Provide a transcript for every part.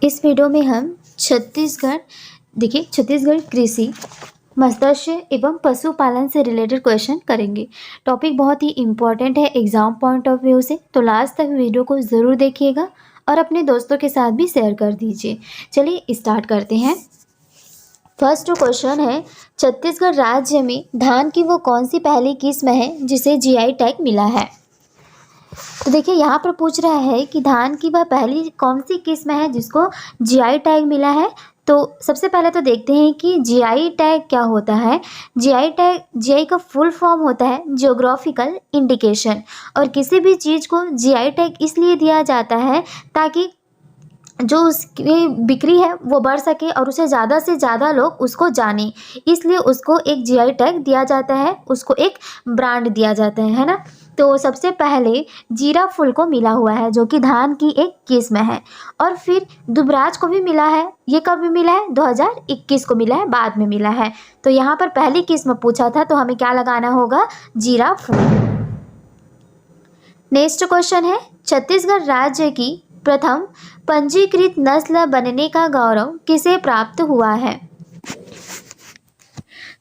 इस वीडियो में हम छत्तीसगढ़ कृषि मत्स्य एवं पशुपालन से रिलेटेड क्वेश्चन करेंगे। टॉपिक बहुत ही इम्पॉर्टेंट है एग्जाम पॉइंट ऑफ व्यू से, तो लास्ट तक वीडियो को ज़रूर देखिएगा और अपने दोस्तों के साथ भी शेयर कर दीजिए। चलिए स्टार्ट करते हैं। फर्स्ट क्वेश्चन है, छत्तीसगढ़ राज्य में धान की वो कौन सी पहली किस्म है जिसे जीआई टैग मिला है। तो देखिए यहाँ पर पूछ रहा है कि धान की वह पहली कौन सी किस्म है जिसको जीआई टैग मिला है। तो सबसे पहले तो देखते हैं कि जीआई टैग क्या होता है। जीआई का फुल फॉर्म होता है जियोग्राफिकल इंडिकेशन, और किसी भी चीज़ को जीआई टैग इसलिए दिया जाता है ताकि जो उसकी बिक्री है वो बढ़ सके और उसे ज़्यादा से ज़्यादा लोग उसको जाने, इसलिए उसको एक जीआई टैग दिया जाता है, उसको एक ब्रांड दिया जाता है ना। तो सबसे पहले जीरा फुल को मिला हुआ है जो कि धान की एक किस्म है, और फिर दुबराज को भी मिला है। ये कब मिला है? 2021 को मिला है, बाद में मिला है। तो यहाँ पर पहली किस्म पूछा था तो हमें क्या लगाना होगा? जीरा फुल। नेक्स्ट क्वेश्चन है, छत्तीसगढ़ राज्य की प्रथम पंजीकृत नस्ल बनने का गौरव किसे प्राप्त हुआ है।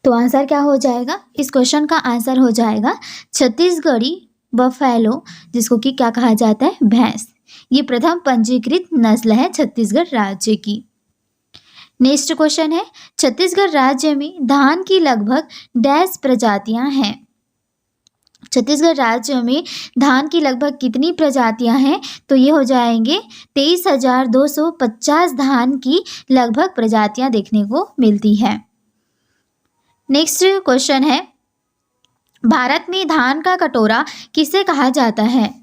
तो आंसर क्या हो जाएगा? इस क्वेश्चन का आंसर हो जाएगा छत्तीसगढ़ी बफैलो, जिसको कि क्या कहा जाता है? भैंस। ये प्रथम पंजीकृत नस्ल है छत्तीसगढ़ राज्य की। नेक्स्ट क्वेश्चन है, छत्तीसगढ़ राज्य में धान की लगभग डैश प्रजातियां हैं। छत्तीसगढ़ राज्य में धान की लगभग कितनी प्रजातियां हैं? तो ये हो जाएंगे 23,250 धान की लगभग प्रजातियां देखने को मिलती है। नेक्स्ट क्वेश्चन है, भारत में धान का कटोरा किसे कहा जाता है।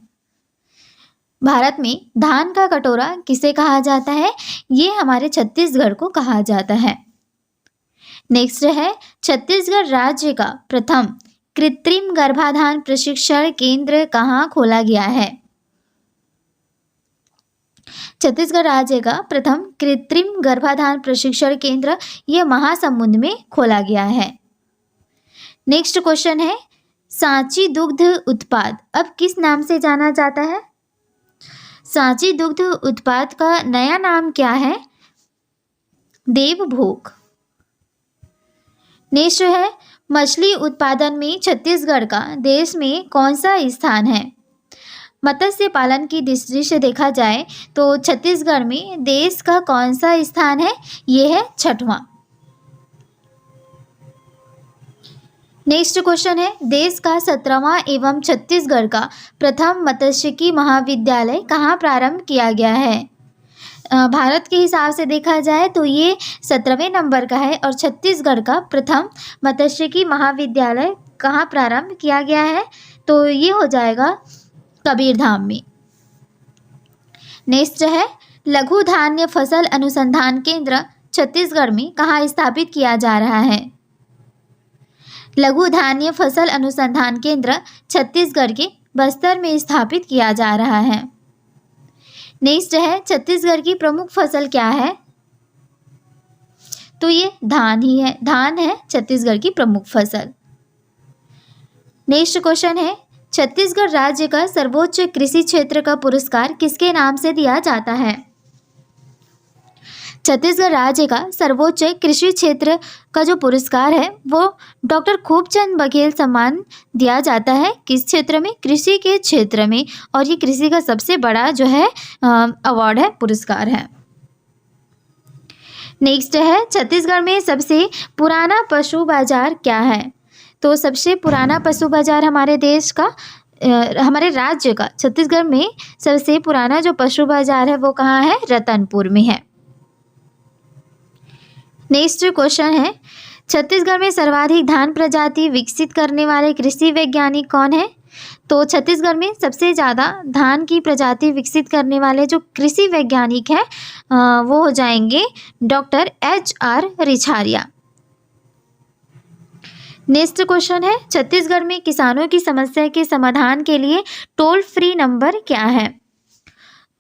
भारत में धान का कटोरा किसे कहा जाता है? ये हमारे छत्तीसगढ़ को कहा जाता है। नेक्स्ट है, छत्तीसगढ़ राज्य का प्रथम कृत्रिम गर्भाधान प्रशिक्षण केंद्र कहाँ खोला गया है। छत्तीसगढ़ राज्य का प्रथम कृत्रिम गर्भाधान प्रशिक्षण केंद्र ये महासमुंद में खोला गया है। नेक्स्ट क्वेश्चन है, सांची दुग्ध उत्पाद अब किस नाम से जाना जाता है। सांची दुग्ध उत्पाद का नया नाम क्या है? देवभोग। नेक्स्ट है, मछली उत्पादन में छत्तीसगढ़ का देश में कौन सा स्थान है। मत्स्य पालन की दृष्टि से देखा जाए तो छत्तीसगढ़ में देश का कौन सा स्थान है? ये है 6वां। नेक्स्ट क्वेश्चन है, देश का 17वां एवं छत्तीसगढ़ का प्रथम मत्स्यिकी महाविद्यालय कहाँ प्रारंभ किया गया है। भारत के हिसाब से देखा जाए तो ये 17वें नंबर का है, और छत्तीसगढ़ का प्रथम मत्स्यिकी महाविद्यालय कहाँ प्रारंभ किया गया है? तो ये हो जाएगा कबीरधाम में। नेक्स्ट है, लघु धान्य फसल अनुसंधान केंद्र छत्तीसगढ़ में कहाँ स्थापित किया जा रहा है। लघु धान्य फसल अनुसंधान केंद्र छत्तीसगढ़ के बस्तर में स्थापित किया जा रहा है। नेक्स्ट है, छत्तीसगढ़ की प्रमुख फसल क्या है। तो ये धान ही है, धान है छत्तीसगढ़ की प्रमुख फसल। नेक्स्ट क्वेश्चन है, छत्तीसगढ़ राज्य का सर्वोच्च कृषि क्षेत्र का पुरस्कार किसके नाम से दिया जाता है। छत्तीसगढ़ राज्य का सर्वोच्च कृषि क्षेत्र का जो पुरस्कार है वो डॉक्टर खूबचंद बघेल सम्मान दिया जाता है। किस क्षेत्र में? कृषि के क्षेत्र में, और ये कृषि का सबसे बड़ा जो है अवार्ड है, पुरस्कार है। नेक्स्ट है, छत्तीसगढ़ में सबसे पुराना पशु बाजार क्या है। तो सबसे पुराना पशु बाजार हमारे देश का हमारे राज्य का छत्तीसगढ़ में सबसे पुराना जो पशु बाजार है वो कहाँ है? रतनपुर में है। नेक्स्ट क्वेश्चन है, छत्तीसगढ़ में सर्वाधिक धान प्रजाति विकसित करने वाले कृषि वैज्ञानिक कौन है। तो छत्तीसगढ़ में सबसे ज़्यादा धान की प्रजाति विकसित करने वाले जो कृषि वैज्ञानिक हैं वो हो जाएंगे doctor HR Richharia. Next question है, छत्तीसगढ़ में किसानों की समस्या के समाधान के लिए टोल फ्री नंबर क्या है।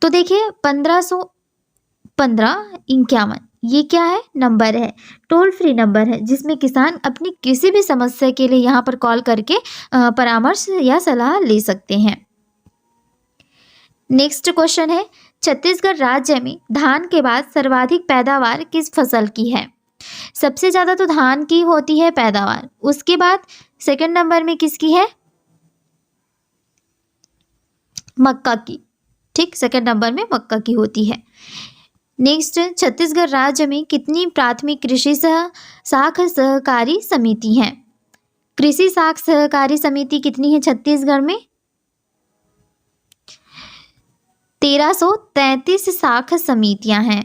तो देखिए 151551 ये क्या है? नंबर है, टोल फ्री नंबर है, जिसमें किसान अपनी किसी भी समस्या के लिए यहाँ पर कॉल करके परामर्श या सलाह ले सकते हैं। नेक्स्ट क्वेश्चन है, छत्तीसगढ़ राज्य में धान के बाद सर्वाधिक पैदावार किस फसल की है? सबसे ज़्यादा तो धान की होती है पैदावार, उसके बाद सेकंड नंबर में किसकी है? मक्का की। ठीक, सेकंड नंबर में मक्का की होती है। नेक्स्ट, छत्तीसगढ़ राज्य में कितनी प्राथमिक कृषि साख सहकारी समिति हैं? कृषि साख सहकारी समिति कितनी है छत्तीसगढ़ में? 1333 साख समितियां हैं।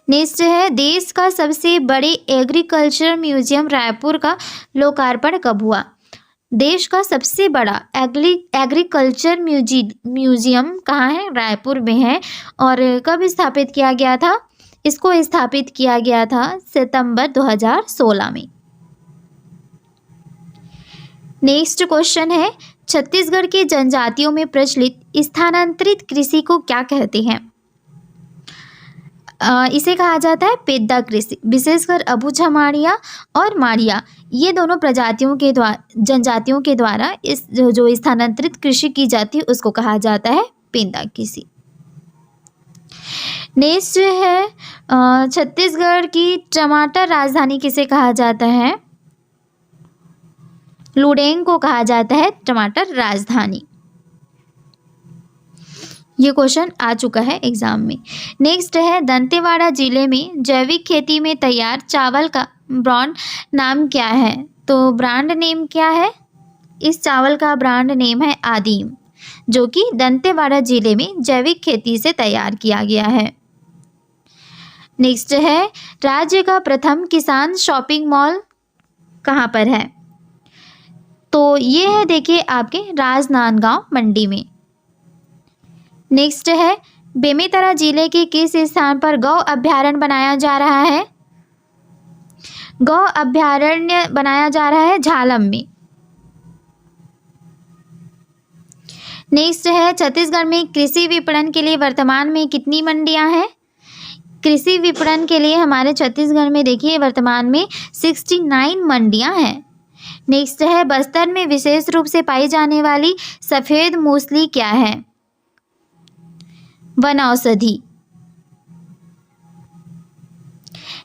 नेक्स्ट है, देश का सबसे बड़े एग्रीकल्चर म्यूजियम रायपुर का लोकार्पण कब हुआ? देश का सबसे बड़ा एग्रीकल्चर म्यूजियम कहाँ है? रायपुर में है। और कब स्थापित किया गया था? इसको स्थापित किया गया था सितंबर 2016 में। नेक्स्ट क्वेश्चन है, छत्तीसगढ़ के जनजातियों में प्रचलित स्थानांतरित कृषि को क्या कहते हैं? इसे कहा जाता है पेद्दा कृषि। विशेषकर अबूझा माड़िया और माड़िया, ये दोनों जनजातियों के द्वारा इस जो स्थानांतरित कृषि की जाती है उसको कहा जाता है पेद्दा कृषि। नेक्स्ट है, छत्तीसगढ़ की टमाटर राजधानी किसे कहा जाता है? लुडेंग को कहा जाता है टमाटर राजधानी। ये क्वेश्चन आ चुका है एग्जाम में। नेक्स्ट है, दंतेवाड़ा जिले में जैविक खेती में तैयार चावल का ब्रांड नाम क्या है? तो ब्रांड नेम क्या है? इस चावल का ब्रांड नेम है आदिम, जो कि दंतेवाड़ा जिले में जैविक खेती से तैयार किया गया है। नेक्स्ट है, राज्य का प्रथम किसान शॉपिंग मॉल कहाँ पर है? तो ये है, देखिए आपके राजनांदगांव मंडी में। नेक्स्ट है, बेमेतरा जिले के किस स्थान पर गौ अभ्यारण्य बनाया जा रहा है? गौ अभ्यारण्य बनाया जा रहा है झालम में। नेक्स्ट है, छत्तीसगढ़ में कृषि विपणन के लिए वर्तमान में कितनी मंडियां हैं? कृषि विपणन के लिए हमारे छत्तीसगढ़ में देखिए वर्तमान में 69 मंडियां हैं। नेक्स्ट है, बस्तर में विशेष रूप से पाई जाने वाली सफ़ेद मूसली क्या है? वनौषधि।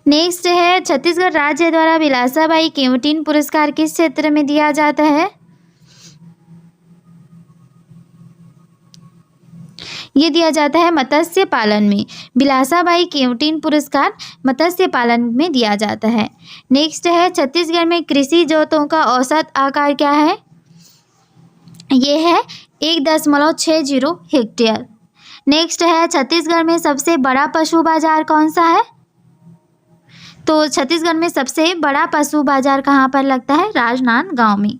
नेक्स्ट है, छत्तीसगढ़ राज्य द्वारा बिलासाबाई केवटिन पुरस्कार किस क्षेत्र में दिया जाता है? ये दिया जाता है मत्स्य पालन में। बिलासाबाई केवटिन पुरस्कार मत्स्य पालन में दिया जाता है। नेक्स्ट है, छत्तीसगढ़ में कृषि जोतों का औसत आकार क्या है? ये है 1.60 हेक्टेयर। नेक्स्ट है, छत्तीसगढ़ में सबसे बड़ा पशु बाजार कौन सा है? तो छत्तीसगढ़ में सबसे बड़ा पशु बाजार कहाँ पर लगता है? राजनांदगांव में।